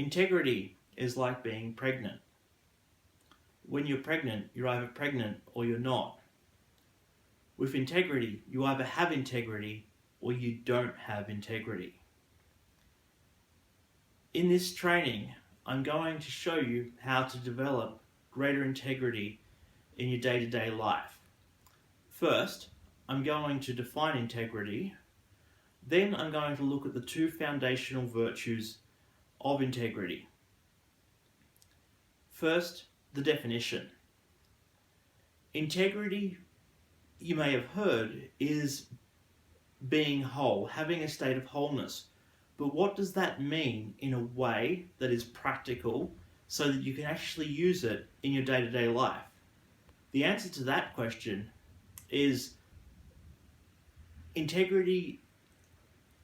Integrity is like being pregnant. When you're pregnant, you're either pregnant or you're not. With integrity, you either have integrity or you don't have integrity. In this training, I'm going to show you how to develop greater integrity in your day-to-day life. First, I'm going to define integrity. Then I'm going to look at the two foundational virtues of integrity. First, the definition. Integrity, you may have heard, is being whole, having a state of wholeness. But what does that mean in a way that is practical so that you can actually use it in your day-to-day life? The answer to that question is integrity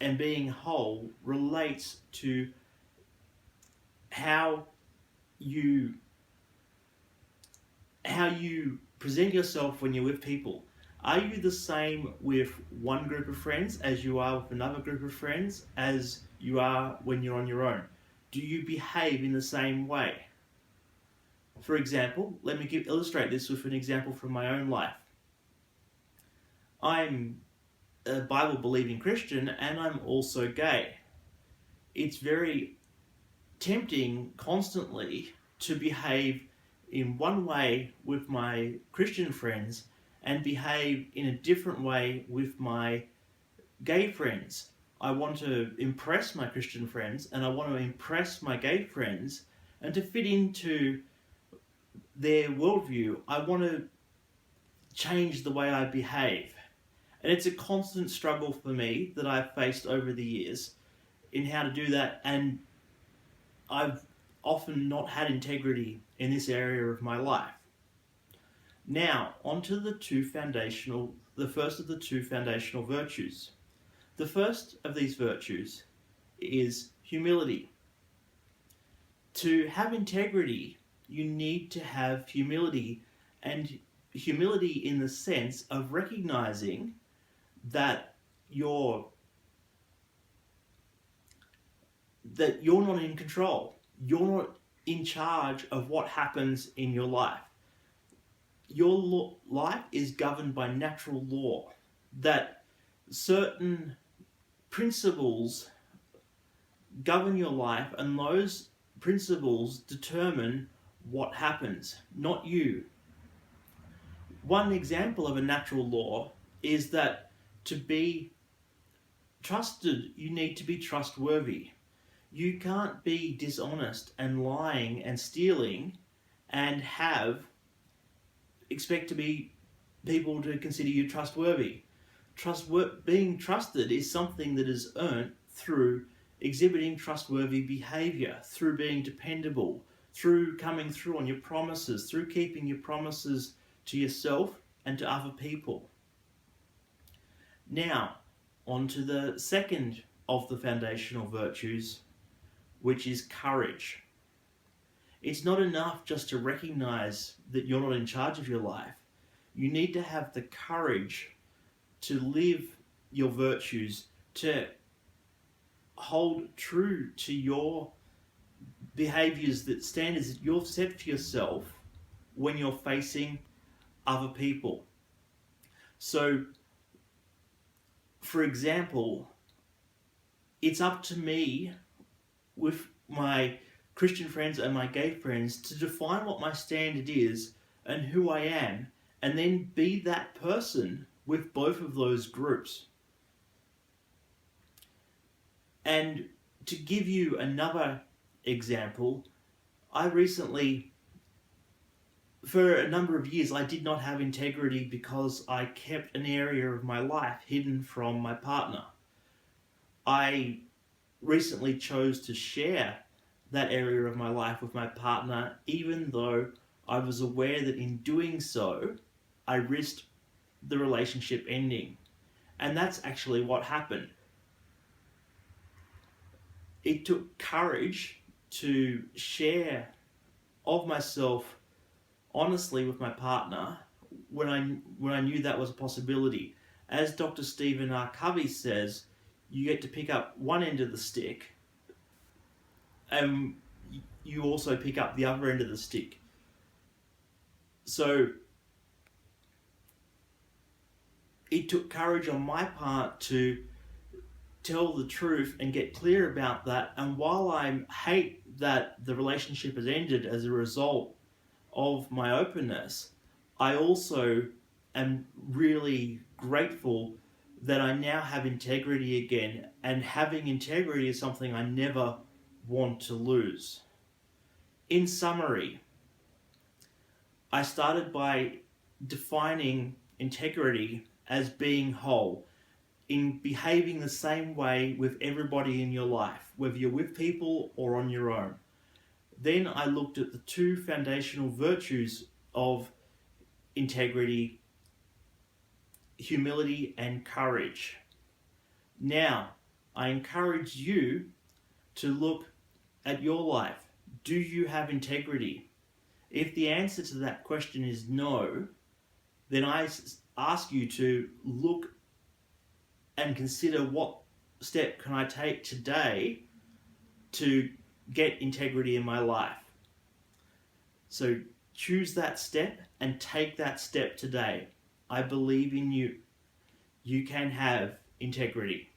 and being whole relates to how you present yourself when you're with people. Are you the same with one group of friends as you are with another group of friends as you are when you're on your own? Do you behave in the same way? For example, let me illustrate this with an example from my own life. I'm a Bible-believing Christian and I'm also gay. It's very tempting constantly to behave in one way with my Christian friends and behave in a different way with my gay friends. I want to impress my Christian friends and I want to impress my gay friends, and to fit into their worldview, I want to change the way I behave. And it's a constant struggle for me that I've faced over the years in how to do that, and I've often not had integrity in this area of my life. Now, onto the first of the two foundational virtues. The first of these virtues is humility. To have integrity, you need to have humility, and humility in the sense of recognizing that you're not in control. You're not in charge of what happens in your life. Your life is governed by natural law, that certain principles govern your life, and those principles determine what happens, not you. One example of a natural law is that to be trusted, you need to be trustworthy. You can't be dishonest and lying and stealing and expect to be people to consider you trustworthy. Being trusted is something that is earned through exhibiting trustworthy behavior, through being dependable, through coming through on your promises, through keeping your promises to yourself and to other people. Now, on to the second of the foundational virtues, which is courage. It's not enough just to recognize that you're not in charge of your life. You need to have the courage to live your virtues, to hold true to your behaviors, that standards that you've set for yourself when you're facing other people. So, for example, it's up to me with my Christian friends and my gay friends to define what my standard is and who I am, and then be that person with both of those groups. And to give you another example, I recently, for a number of years, I did not have integrity because I kept an area of my life hidden from my partner. I recently chose to share that area of my life with my partner, even though I was aware that in doing so, I risked the relationship ending. And that's actually what happened. It took courage to share of myself honestly with my partner when I knew that was a possibility. As Dr. Stephen R. Covey says, you get to pick up one end of the stick, and you also pick up the other end of the stick. So it took courage on my part to tell the truth and get clear about that. And while I hate that the relationship has ended as a result of my openness, I also am really grateful that I now have integrity again. And having integrity is something I never want to lose. In summary, I started by defining integrity as being whole, in behaving the same way with everybody in your life, whether you're with people or on your own. Then I looked at the two foundational virtues of integrity: humility and courage. Now, I encourage you to look at your life. Do you have integrity? If the answer to that question is no, then I ask you to look and consider, what step can I take today to get integrity in my life? So choose that step and take that step today. I believe in you. You can have integrity.